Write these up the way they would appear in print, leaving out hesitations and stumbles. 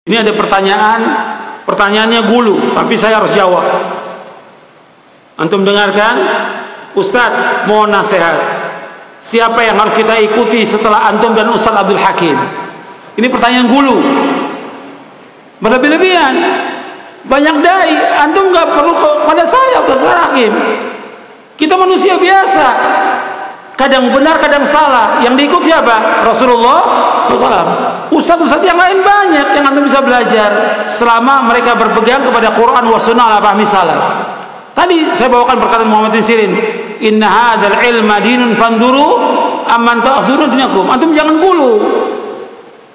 Ini ada pertanyaannya gulu, tapi saya harus jawab. Antum dengarkan, Ustadz, mohon nasihat. Siapa yang harus kita ikuti setelah antum dan Ustadz Abdul Hakim? Ini pertanyaan gulu, berlebih-lebihan. Banyak dai, antum nggak perlu pada saya Ustadz Hakim. Kita manusia biasa, kadang benar, kadang salah. Yang diikut siapa? Rasulullah SAW. Ustadz-ustadz yang lain banyak yang antum bisa belajar selama mereka berpegang kepada Quran wa sunnah ala fahmi salaf. Tadi saya bawakan perkataan Muhammad bin Sirin, inna hadzal ilma dinun fanduru amman ta'khuduna dinakum. Antum jangan gulu.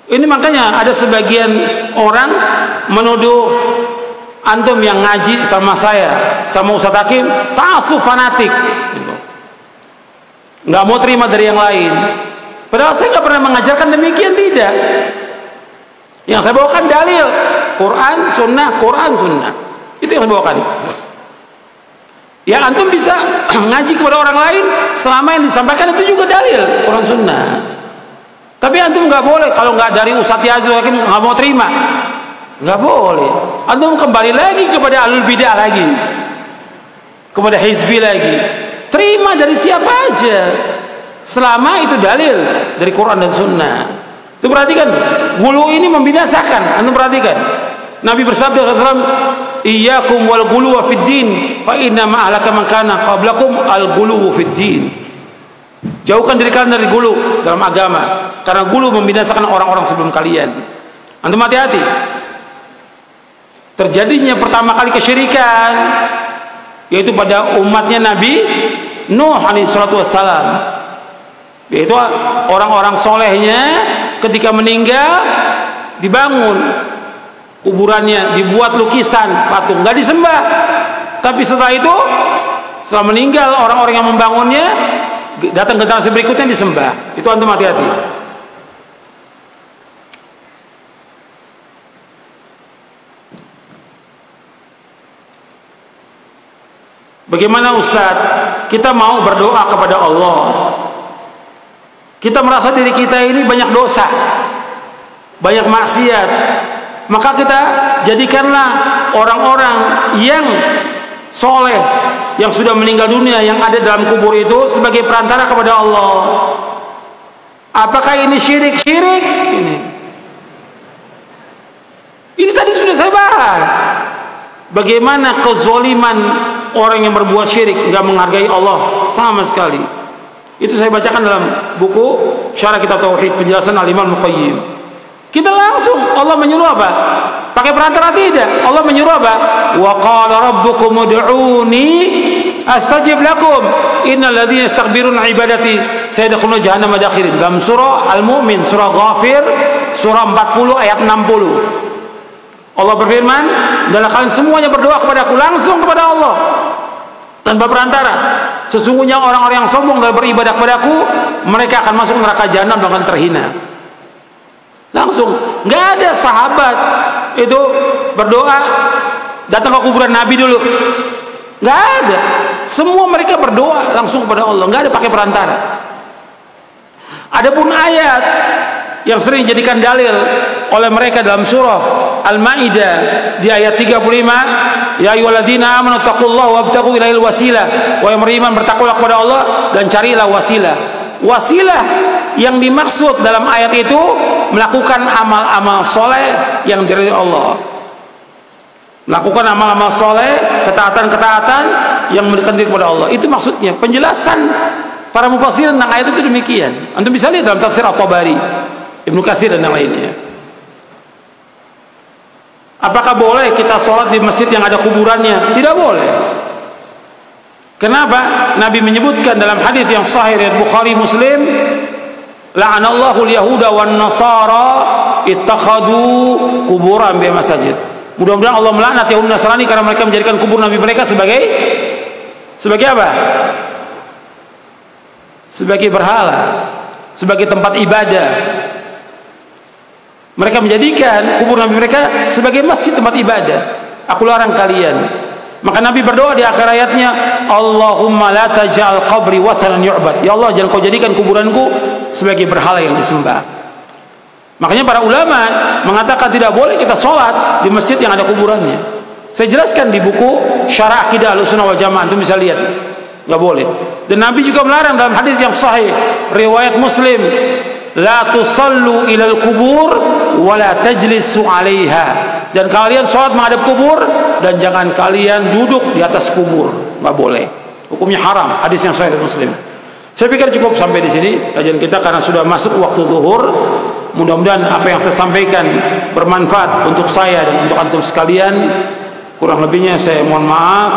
Ini makanya ada sebagian orang menuduh antum yang ngaji sama saya, sama Ustadz Hakim, ta'assub fanatik, nggak mau terima dari yang lain. Padahal saya nggak pernah mengajarkan demikian, tidak. Yang saya bawakan dalil Quran Sunnah, Quran Sunnah, itu yang saya bawakan. Ya antum bisa ngaji kepada orang lain selama yang disampaikan itu juga dalil Quran Sunnah. Tapi antum nggak boleh kalau nggak dari Ustadz Yazid nggak mau terima, nggak boleh. Antum kembali lagi kepada alul bidah lagi, kepada hizbi lagi. Terima dari siapa aja selama itu dalil dari Quran dan Sunnah. Itu perhatikan, gulu ini membinasakan. Antum perhatikan, Nabi bersabda SAW, iyyakum wal ghuluwa fid din fa inna ma ahlaka man kana qablakum al ghuluwu fid din. Jauhkan diri kalian dari gulu dalam agama, karena gulu membinasakan orang-orang sebelum kalian. Antum hati-hati. Terjadinya pertama kali kesyirikan yaitu pada umatnya Nabi Nuh alaihi salatu wassalam, yaitu orang-orang solehnya ketika meninggal dibangun kuburannya, dibuat lukisan patung, nggak disembah. Tapi setelah itu, setelah meninggal orang-orang yang membangunnya, datang generasi berikutnya disembah. Itu antum hati-hati. Bagaimana Ustadz? Kita mau berdoa kepada Allah, kita merasa diri kita ini banyak dosa, banyak maksiat, maka kita jadikanlah orang-orang yang soleh yang sudah meninggal dunia yang ada dalam kubur itu sebagai perantara kepada Allah. Apakah ini syirik? Syirik ini tadi sudah saya bahas. Bagaimana kezoliman orang yang berbuat syirik, nggak menghargai Allah sama sekali. Itu saya bacakan dalam buku Syarah Kitab Tauhid, penjelasan Al-Imam Al-Qayyim. Kita langsung, Allah menyuruh apa? Pakai perantara tidak. Allah menyuruh apa? Wa qala rabbukum ud'uni astajib lakum innal ladzina yastakbiruna ibadati sayadkhuluna jahannama dakhirin. Dalam surah Al-Mu'min, surah Ghafir, surah 40 ayat 60. Allah berfirman, adalah kalian semuanya berdoa kepadaku, langsung kepada Allah tanpa perantara. Sesungguhnya orang-orang yang sombong dalam beribadah kepadaku, mereka akan masuk neraka jahanam dengan terhina. Langsung, nggak ada sahabat itu berdoa datang ke kuburan Nabi dulu, nggak ada. Semua mereka berdoa langsung kepada Allah, nggak ada pakai perantara. Adapun ayat yang sering dijadikan dalil oleh mereka dalam surah Al-Maidah di ayat 35, ya ayyuhalladzina amanu taqullaha wabtaghu ilaihil wasilah, wahai yang beriman bertakwalah kepada Allah dan carilah wasilah. Wasilah yang dimaksud dalam ayat itu melakukan amal-amal soleh yang dari Allah, melakukan amal-amal soleh, ketaatan-ketaatan yang mendekatkan diri kepada Allah. Itu maksudnya. Penjelasan para mufassir tentang ayat itu demikian. Antum bisa lihat dalam tafsir At-Tabari, Ibnu Katsir dan yang lainnya. Apakah boleh kita sholat di masjid yang ada kuburannya? Tidak boleh. Kenapa? Nabi menyebutkan dalam hadis yang sahih riwayat Bukhari Muslim, la'anallahu al-yahuda wan nasara ittakhadu kuburan bi masajid. Mudah-mudahan Allah melaknat Yahudi Nasrani karena mereka menjadikan kubur nabi mereka sebagai apa? Sebagai berhala, sebagai tempat ibadah. Mereka menjadikan kubur nabi mereka sebagai masjid, tempat ibadah. Aku larang kalian. Maka Nabi berdoa di akhir ayatnya, Allahumma la taj'al qabri wathanan yu'bad. Ya Allah, jangan kau jadikan kuburanku sebagai berhala yang disembah. Makanya para ulama mengatakan tidak boleh kita sholat di masjid yang ada kuburannya. Saya jelaskan di buku Syarah Aqidah Ahlussunnah wal Jamaah, itu bisa lihat. Nggak boleh. Dan Nabi juga melarang dalam hadis yang sahih riwayat Muslim, la tusallu ilal kubur wa la tajlisu 'alaiha. Jangan kalian sholat menghadap kubur dan jangan kalian duduk di atas kubur. Nggak boleh. Hukumnya haram. Hadis yang sahih Muslim. Saya pikir cukup sampai di sini kajian kita karena sudah masuk waktu zuhur. Mudah-mudahan apa yang saya sampaikan bermanfaat untuk saya dan untuk antum sekalian. Kurang lebihnya saya mohon maaf,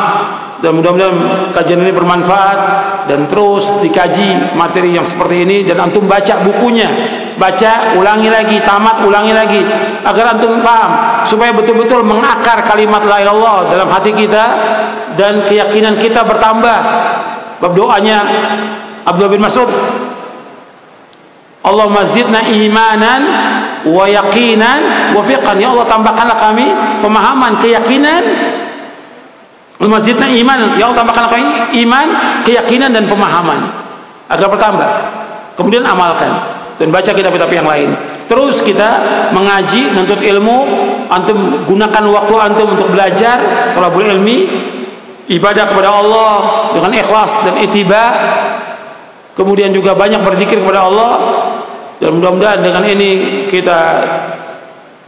dan mudah-mudahan kajian ini bermanfaat dan terus dikaji materi yang seperti ini, dan antum baca bukunya, baca, ulangi lagi, tamat, ulangi lagi, agar antum paham, supaya betul-betul mengakar kalimat la ilaha illallah dalam hati kita dan keyakinan kita bertambah. Bab doanya Abdullah bin Mas'ud, Allahumma zidna imanan wa yaqinan wa fiqhan. Ya Allah, tambahkanlah kami pemahaman, keyakinan. Allahumma zidna iman, ya Allah, tambahkanlah kami iman, keyakinan dan pemahaman agar bertambah. Kemudian amalkan dan baca kitab-kitab yang lain. Terus kita mengaji, menuntut ilmu. Antum gunakan waktu antum untuk belajar, thalabul ilmi, ibadah kepada Allah dengan ikhlas dan ittiba. Kemudian juga banyak berzikir kepada Allah, dan mudah-mudahan dengan ini kita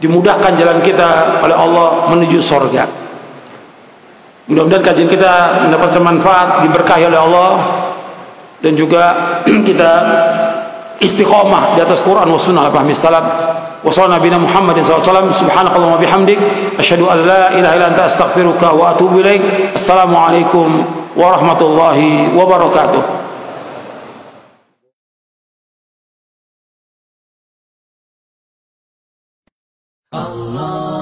dimudahkan jalan kita oleh Allah menuju surga. Mudah-mudahan kajian kita mendapatkan manfaat, diberkahi oleh Allah, dan juga kita istiqomah di atas Quran wa sunnah fahmi salaf. Wa sallallahu nabiyana Muhammadin sallallahu alaihi wasallam. Subhanakallahumma bihamdik asyhadu an la ilaha illa anta astaghfiruka wa atubu ilaik. Assalamualaikum warahmatullahi wabarakatuh. Allah